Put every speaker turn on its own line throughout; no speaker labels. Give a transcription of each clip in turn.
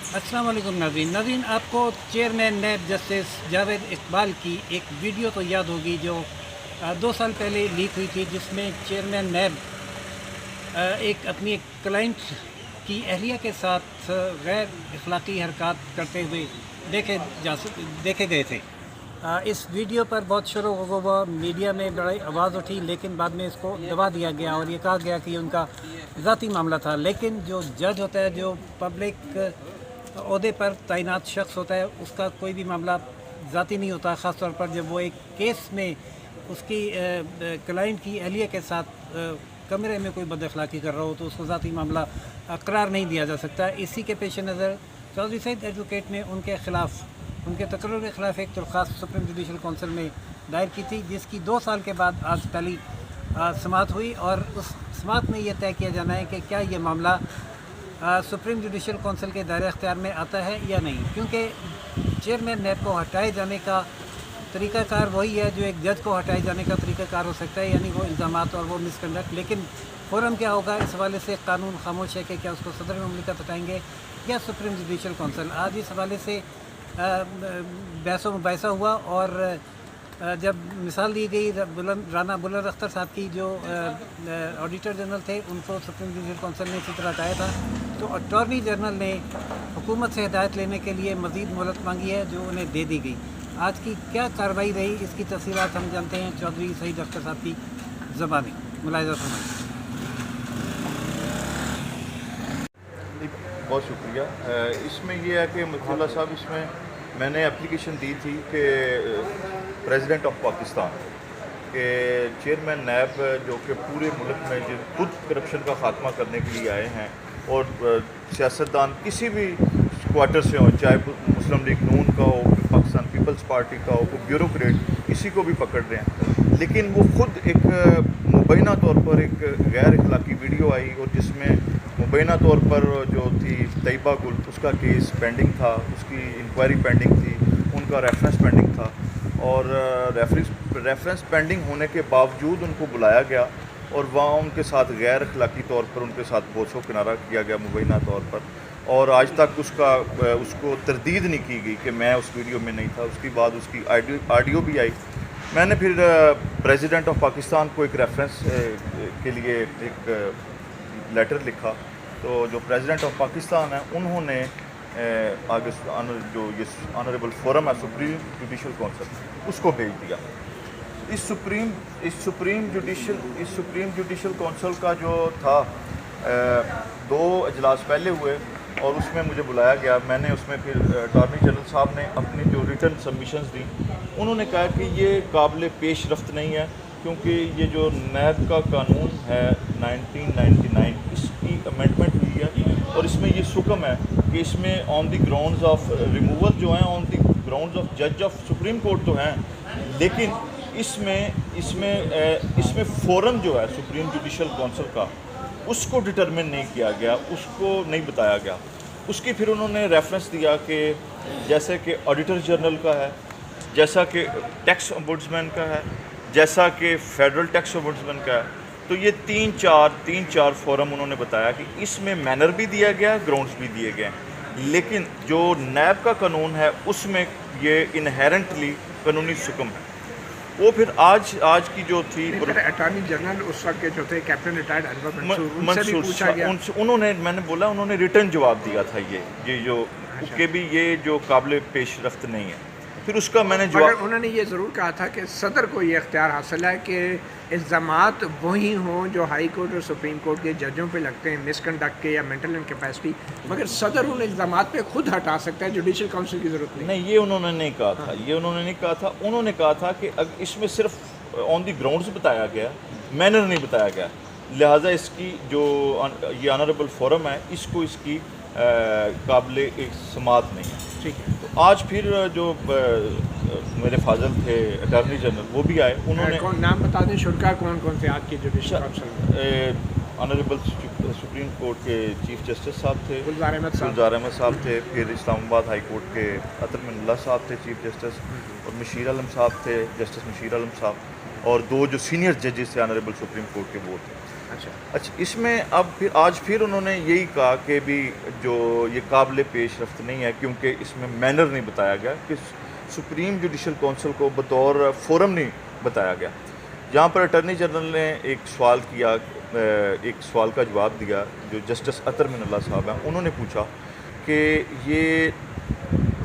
अस्सलाम वालेकुम नाज़रीन। आपको chairman NAB justice Javed Iqbal की एक वीडियो तो याद होगी जो 2 साल पहले लीक हुई थी, जिसमें चेयरमैन नैब एक अपनी एक क्लाइंट की अहलिया के साथ गैर अखलाकी हरकत करते हुए देखे गए थे। इस वीडियो पर बहुत शोर गुब्बार हुआ, मीडिया में बड़ी आवाज़ उठी, लेकिन बाद में इसको दबा दिया गया और ये कहा गया कि उनका ज़ाती मामला था। लेकिन जो जज होता है, जो पब्लिक ओहदे पर तैनात शख्स होता है, उसका कोई भी मामला ज़ाती नहीं होता, ख़ास तौर पर जब वो एक केस में उसकी क्लाइंट की अहलिया के साथ कमरे में कोई बदअखलाकी कर रहा हो तो उसको ज़ाती मामला करार नहीं दिया जा सकता। इसी के पेश नज़र चौधरी सईद एडवोकेट ने उनके ख़िलाफ़, उनके तकर्रुर के ख़िलाफ़ एक दरख्वास्त सुप्रीम जुडिशल कौंसिल में दायर की थी, जिसकी 2 साल के बाद आज पहली समाअत हुई और उस समाअत में यह तय किया जाना है कि क्या ये मामला सुप्रीम जुडिशल कौंसिल के दायरे अख्तियार में आता है या नहीं। क्योंकि चेयरमैन नैब को हटाए जाने का तरीक़ाकार वही है जो एक जज को हटाए जाने का तरीक़ाकार हो सकता है, यानी वो इल्ज़ामात और वो मिसकंडक्ट। लेकिन फ़ौरन क्या होगा, इस हवाले से कानून खामोश है कि क्या उसको सदर ममलिकत हटाएंगे या सुप्रीम जुडिशल कौंसिल। आज इस हवाले से बहसो मुबाहिसा हुआ और जब मिसाल दी गई राना बुलंद अख्तर साहब की, जो ऑडिटर जनरल थे, उनको सुप्रीम जुडिशल कौंसिल ने इसी तरह हटाया था, तो अटॉर्नी जनरल ने हुकूमत से हिदायत लेने के लिए मज़ीद मोहलत मांगी है, जो उन्हें दे दी गई। आज की क्या कार्रवाई रही, इसकी तफसीलात हम जानते हैं चौधरी सईद अख्तर साहब की ज़बानी। मुलाहिज़ा फरमाइए।
बहुत शुक्रिया। इसमें यह है कि मखदूल्ला साहब, इसमें मैंने एप्लीकेशन दी थी कि प्रेसिडेंट ऑफ पाकिस्तान के चेयरमैन नैब, जो कि पूरे मुल्क में जो खुद करप्शन का ख़ात्मा करने के लिए आए हैं और सियासतदान किसी भी क्वार्टर से हों, चाहे मुस्लिम लीग नून का हो, पाकिस्तान पीपल्स पार्टी का हो, कोई ब्यूरोक्रेट, किसी को भी पकड़ रहे हैं, लेकिन वो ख़ुद एक मुबैना तौर पर एक गैर अखलाकी वीडियो आई और जिसमें मुबैना तौर पर जो थी तैयबा गुल, उसका केस पेंडिंग था, उसकी इंक्वायरी पेंडिंग थी, उनका रेफरेंस पेंडिंग था और रेफरेंस पेंडिंग होने के बावजूद उनको बुलाया गया और वहाँ उनके साथ गैर अखलाकी तौर पर उनके साथ बोसो किनारा किया गया मुबैना तौर पर, और आज तक उसको तरदीद नहीं की गई कि मैं उस वीडियो में नहीं था। उसके बाद उसकी ऑडियो भी आई। मैंने फिर प्रेसिडेंट ऑफ पाकिस्तान को एक रेफरेंस के लिए एक लेटर लिखा, तो जो प्रेसिडेंट ऑफ पाकिस्तान है उन्होंने आगे जो ये ऑनरेबल फोरम है सुप्रीम जुडिशल कौंसिल, उसको भेज दिया। इस सुप्रीम जुडिशल कौंसिल का जो था 2 अजलास पहले हुए और उसमें मुझे बुलाया गया। मैंने उसमें फिर अटॉर्नी जनरल साहब ने अपनी जो रिटर्न सबमिशंस दी, उन्होंने कहा कि ये काबिल पेश रफ्त नहीं है, क्योंकि ये जो नैब का कानून है 1999, इसकी अमेंडमेंट हुई है और इसमें ये हुक्म है कि इसमें on the grounds of removal जो हैं, ऑन द ग्राउंड्स ऑफ जज ऑफ सुप्रीम कोर्ट तो हैं, लेकिन इसमें फ़ोरम जो है सुप्रीम जुडिशल कौंसिल का, उसको डिटरमिन नहीं किया गया, उसको नहीं बताया गया। उसकी फिर उन्होंने रेफरेंस दिया कि जैसे कि ऑडिटर जनरल का है, जैसा कि टैक्स ओम्बुड्समैन का है, जैसा कि फेडरल टैक्स ओम्बुड्समैन का है, तो ये तीन चार फोरम उन्होंने बताया कि इसमें मैनर भी दिया गया, ग्राउंड्स भी दिए गए, लेकिन जो नैब का कानून है उसमें ये इनहेरेंटली कानूनी हुक्म है। वो फिर आज की जो थी
अटॉर्नी जनरल उस वक्त के जो थे कैप्टन रिटायर्ड अनवर मंसूर, उनसे भी पूछा गया,
उन्होंने, मैंने बोला, उन्होंने रिटर्न जवाब दिया था ये जो के भी ये जो काबिल पेश रफ्त नहीं है। फिर उसका मैंने जवाब,
उन्होंने ये ज़रूर कहा था कि सदर को ये इख्तियार हासिल है कि इल्ज़ामात वही हों जो हाई कोर्ट और सुप्रीम कोर्ट के जजों पे लगते हैं मिसकंडक्ट के या मेंटल इनकैपेसिटी, मगर सदर उन इल्ज़ामात पे खुद हटा सकता है, जुडिशल काउंसिल की ज़रूरत नहीं।
ये उन्होंने नहीं कहा था। ये उन्होंने नहीं कहा था। उन्होंने कहा था कि इसमें सिर्फ ऑन दी ग्राउंड्स बताया गया, मैनर नहीं बताया गया, लिहाजा इसकी जो ये ऑनरेबल फोरम है, इसकी काबिल एक समात नहीं है।
ठीक है।
तो आज फिर जो मेरे फाजल थे अटॉर्नी जनरल, वो भी आए। उन्होंने
कौन नाम बता दें, शुरा कौन थे आज के judicial council?
Honourable supreme court के चीफ जस्टिस साहब थे,
गुलजार
अहमद साहब थे, फिर इस्लामाबाद हाई कोर्ट के अतर मिन्नल्ला साहब थे चीफ जस्टिस, और मशीर आलम साहब थे, जस्टिस मशीर आलम साहब, और 2 जो सीनियर जजेस थे ऑनरेबल सुप्रीम कोर्ट के, वो थे। अच्छा, इसमें अब फिर आज फिर उन्होंने यही कहा कि भी जो ये काबिल पेशरफ्त नहीं है, क्योंकि इसमें मैनर नहीं बताया गया कि सुप्रीम जुडिशल काउंसिल को बतौर फोरम नहीं बताया गया। जहाँ पर अटर्नी जनरल ने एक सवाल किया, एक सवाल का जवाब दिया जो जस्टिस अतर मिनल्ला साहब हैं, उन्होंने पूछा कि ये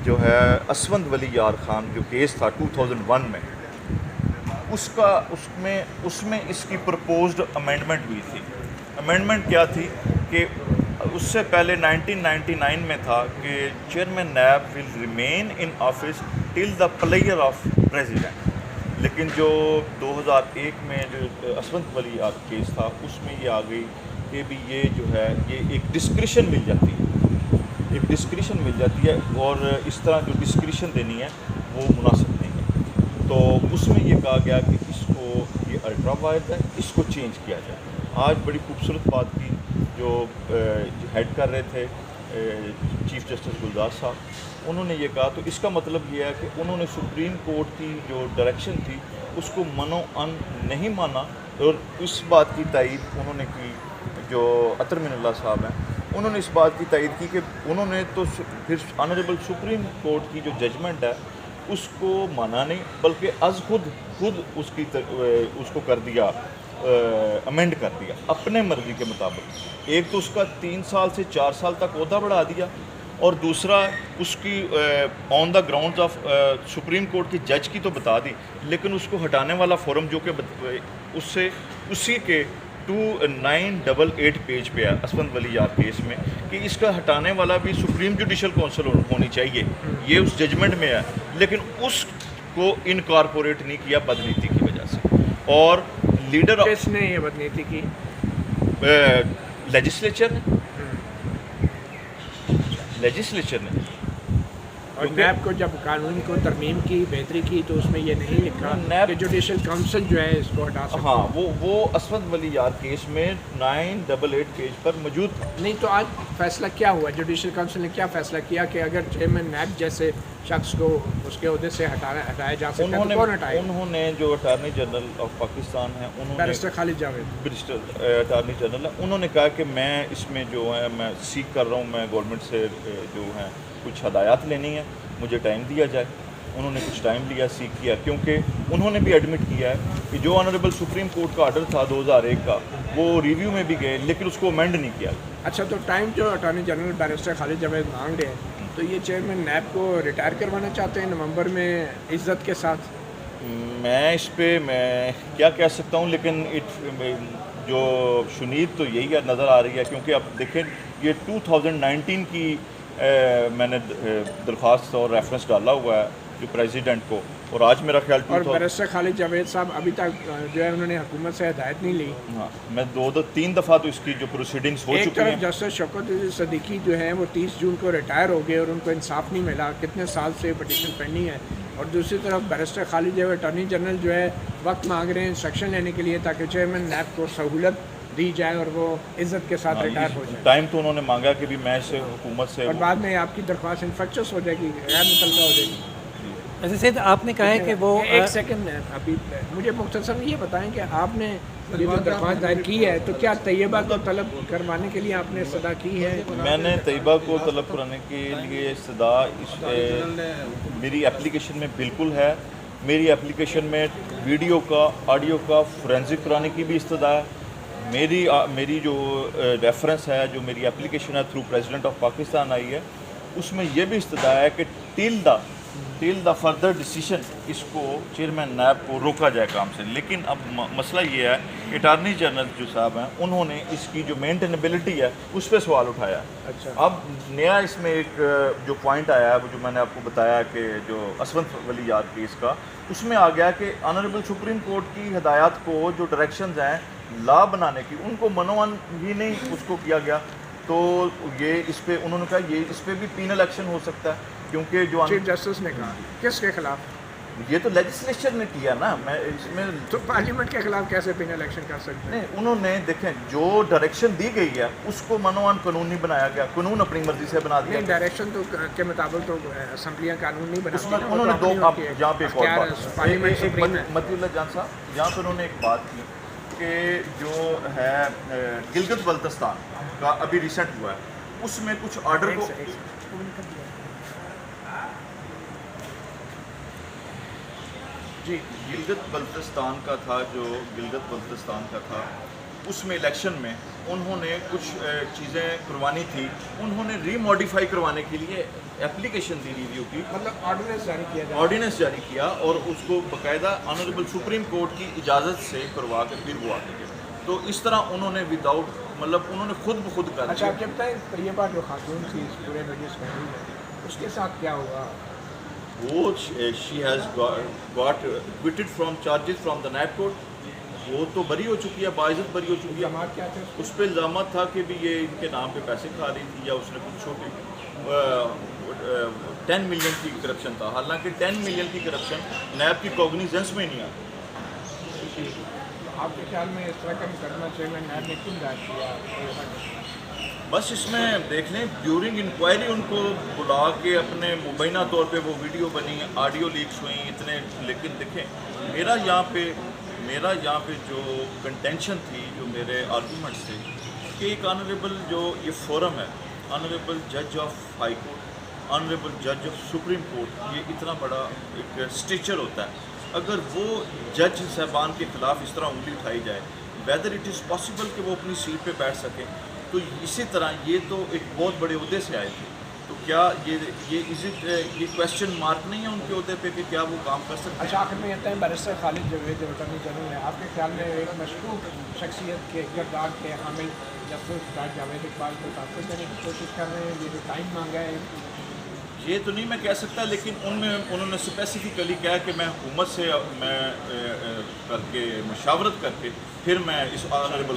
जो है असवंद वली यार खान जो केस था 2001 में, उसमें इसकी प्रपोज्ड अमेंडमेंट हुई थी। अमेंडमेंट क्या थी कि उससे पहले 1999 में था कि chairman NAB will remain in office till the player of president, लेकिन जो 2001 में जो असवंत वली यार केस था उसमें ये आ गई कि भी ये जो है ये एक डिस्क्रिशन मिल जाती है, और इस तरह जो डिस्क्रिशन देनी है वो मुनासिब नहीं है। तो उसमें ये कहा गया कि इसको, ये अल्ट्रा वायरस है, इसको चेंज किया जाए। आज बड़ी खूबसूरत बात की जो हेड कर रहे थे चीफ जस्टिस गुलजार साहब, उन्होंने ये कहा, तो इसका मतलब ये है कि उन्होंने सुप्रीम कोर्ट की जो डायरेक्शन थी उसको मनो अन नहीं माना, और इस बात की तायीद उन्होंने की, जो अतर मिनल्ला साहब हैं उन्होंने इस बात की तायीद की कि उन्होंने तो फिर ऑनरेबल सुप्रीम कोर्ट की जो जजमेंट है उसको माना नहीं, बल्कि खुद उसको कर दिया, अमेंड कर दिया अपने मर्ज़ी के मुताबिक। एक तो उसका 3 साल से 4 साल तक ओहदा बढ़ा दिया, और दूसरा उसकी on the grounds of supreme court की जज की तो बता दी, लेकिन उसको हटाने वाला फोरम जो कि उससे उसी के 2988 पेज पे है असवंत वली यार केस में, कि इसका हटाने वाला भी सुप्रीम जुडिशल काउंसिल होनी चाहिए, ये उस जजमेंट में है, लेकिन उसको इनकॉर्पोरेट नहीं किया बदनीति की वजह से। और लीडर
किसने ये बदनीति की?
लेजिस्लेचर ने
और नैब को जब कानून को तरमीम की, बेहतरी की, तो उसमें ये नहीं लिखा कि जुडिशल काउंसिल जो है इसको हटा सकता।
हाँ, वो असवंत वली यार केस में 988 पेज पर मौजूद था।
नहीं, तो आज फैसला क्या हुआ? जुडिशल काउंसिल ने क्या फैसला किया कि अगर चेयरमैन नैब जैसे शख्स को उसके ओहदे से हटाया जा सकता है, तो कौन हटाएगा?
उन्होंने जो अटार्नी जनरल ऑफ पाकिस्तान है, उन्होंने
barrister Khalid Javed,
barrister attorney general है, उन्होंने कहा कि मैं इसमें जो है मैं सीख कर रहा हूँ, मैं गवर्नमेंट से जो है कुछ हदायत लेनी है, मुझे टाइम दिया जाए। उन्होंने कुछ टाइम लिया, सीख किया, क्योंकि उन्होंने भी एडमिट किया है कि जो ऑनरेबल सुप्रीम कोर्ट का ऑर्डर था 2001 का, वो रिव्यू में भी गए लेकिन उसको अमेंड नहीं किया।
अच्छा, तो टाइम जो attorney general barrister Khalid Javed मांग रहे हैं, तो ये चेयरमैन नैब को रिटायर करवाना चाहते हैं नवंबर में इज्जत के साथ?
मैं इस पे मैं क्या कह सकता हूँ, लेकिन जो शुनीद तो यही नज़र आ रही है, क्योंकि अब देखें ये 2019 की मैंने दरख्वास्त और रेफरेंस डाला हुआ है जो प्रेसिडेंट को, और आज मेरा ख्याल
और बैरिस्टर खालिद जावेद साहब अभी तक जो है उन्होंने हुकूमत से हिदायत नहीं ली।
हाँ, मैं 2-3 दफ़ा तो इसकी जो प्रोसीडिंग्स हो चुकी हैं।
जस्टिस शौकत सदीकी जो है वो 30 जून को रिटायर हो गए और उनको इंसाफ नहीं मिला, कितने साल से पटिशन पेंडिंग है। और दूसरी तरफ barrister Khalid Javed attorney general जो है वक्त मांग रहे हैं इंस्ट्रक्शन लेने के लिए, ताकि चेयरमैन नैब को सहूलत दी जाए और वो इज्जत के साथ रिटायर हो जाए।
टाइम तो उन्होंने मांगा कि भी मैं इसे हुकूमत से,
और बाद में आपकी दरख्वास्त इन्फेक्शस हो जाएगी, गैर मुतलका हो जाएगी।
वैसे सैयद आपने कहा है कि वो
एक सेकंड अभी मुझे मुख्तसर ये बताएं कि आपने ये जो दरख्वास्त दायर की है, तो क्या तैयबा को तलब करवाने के लिए आपने सदा की है?
मैंने तैयबा को तलब कराने के लिए सदा मेरी एप्लीकेशन में बिल्कुल है। मेरी एप्लीकेशन में वीडियो का, ऑडियो का फोरेंसिक कराने की भी इस्तदा है। मेरी जो रेफरेंस है, जो मेरी एप्लीकेशन है थ्रू प्रेसिडेंट ऑफ पाकिस्तान आई है, उसमें यह भी इस्तदा है कि टिल द फर्दर डिसीजन इसको चेयरमैन नैब को रोका जाए काम से। लेकिन अब मसला ये है कि अटार्नी जनरल जो साहब हैं उन्होंने इसकी जो मेंटेनेबिलिटी है उस पर सवाल उठाया।
अच्छा,
अब नया इसमें एक जो पॉइंट आया है, जो मैंने आपको बताया कि जो असवंत वली यार केस का, उसमें आ गया कि ऑनरेबल सुप्रीम कोर्ट की हदायत को, जो डायरेक्शंस हैं लॉ बनाने की, उनको मनोवन ही नहीं उसको किया गया। तो ये इस पे उन्होंने कहा ये इस पे भी पीनल एक्शन हो सकता है, क्योंकि जो
चीफ जस्टिस ने कहा। किसके खिलाफ?
ये तो लेजिस्लेचर ने किया ना, मैं इसमें
तो पार्लियामेंट के खिलाफ कैसे पीनल एक्शन कर सकते हैं?
नहीं, उन्होंने देखें जो डायरेक्शन दी गई है उसको मनोवन कानून नहीं बनाया गया, कानून अपनी मर्जी से बना दिया।
डायरेक्शन तो के मुताबिक तो असम्बलियाँ कानून नहीं बनाती।
उसमें उन्होंने दो, अब यहाँ पे एक और बात, मतीउल्लाह जान साहब, यहाँ पर उन्होंने एक बात की कि जो है गिलगित बल्तिस्तान का अभी रिसेंट हुआ है, उसमें कुछ ऑर्डर को
जी
गिलगित बल्तिस्तान का था, जो गिलगित बल्तिस्तान का था उसमें इलेक्शन में उन्होंने कुछ चीज़ें करवानी थी, उन्होंने रीमॉडिफाई करवाने के लिए एप्लीकेशन दी रिव्यू की,
मतलब ऑर्डिनेंस जारी किया जाए।
ऑर्डिनेंस जारी किया और उसको बाकायदा ऑनरेबल सुप्रीम कोर्ट की इजाज़त से करवा कर फिर वो आगे गए। तो इस तरह उन्होंने विदाउट मतलब उन्होंने खुद ब खुद कर
अच्छा,
दिया।
आप जब तक तैयबा जो खातून थी इस पूरे वीडियो में, उसके साथ क्या हुआ?
वो she has got acquitted from charges from the NAB court. वो तो बरी हो चुकी है, बाइज्जत बरी हो चुकी है।
जमात क्या थे?
उस पर इल्ज़ाम था कि भी ये इनके नाम पे पैसे खा रही थी या उसने कुछ छोटी 10 मिलियन की करप्शन था, हालांकि 10 मिलियन की करप्शन नैब की कॉग्निजेंस में नहीं आती।
तो आपके ख्याल में इस तरह का मुकदमा चेयरमैन नैब ने क्यों दायर किया?
बस इसमें देख लें, ड्यूरिंग इंक्वायरी उनको बुला के अपने मुबैना तौर पे वो वीडियो बनी, ऑडियो लीक्स हुई इतने, लेकिन देखें मेरा यहाँ पे जो कंटेंशन थी, जो मेरे आर्गूमेंट्स थे कि एक ऑनरेबल जो ये फोरम है, ऑनरेबल जज ऑफ हाई कोर्ट, ऑनरेबल जज ऑफ सुप्रीम कोर्ट, ये इतना बड़ा एक स्टेचर होता है, अगर वो जज साहबान के ख़िलाफ़ इस तरह उंगली उठाई जाए, वेदर इट इज़ पॉसिबल कि वो अपनी सीट पे बैठ सकें। तो इसी तरह ये तो एक बहुत बड़े उहदे से आए थे, तो क्या ये क्वेश्चन मार्क नहीं है उनके उहदे पे कि क्या वो काम कर सकते हैं?
अच्छा, आखिर में कहते हैं barrister Khalid Javed attorney general है, आपके ख्याल में एक मशकूक शख्सियत के किरदार के हामिल जस्टिस डॉक्टर जावेद इकबाल को ताक़त देने की कोशिश कर रहे हैं? ये जो टाइम मांगा है,
ये तो नहीं मैं कह सकता, लेकिन उन्होंने स्पेसिफिकली कहा कि मैं हुकूमत से मैं करके मशावरत करके फिर मैं इस ऑनरेबल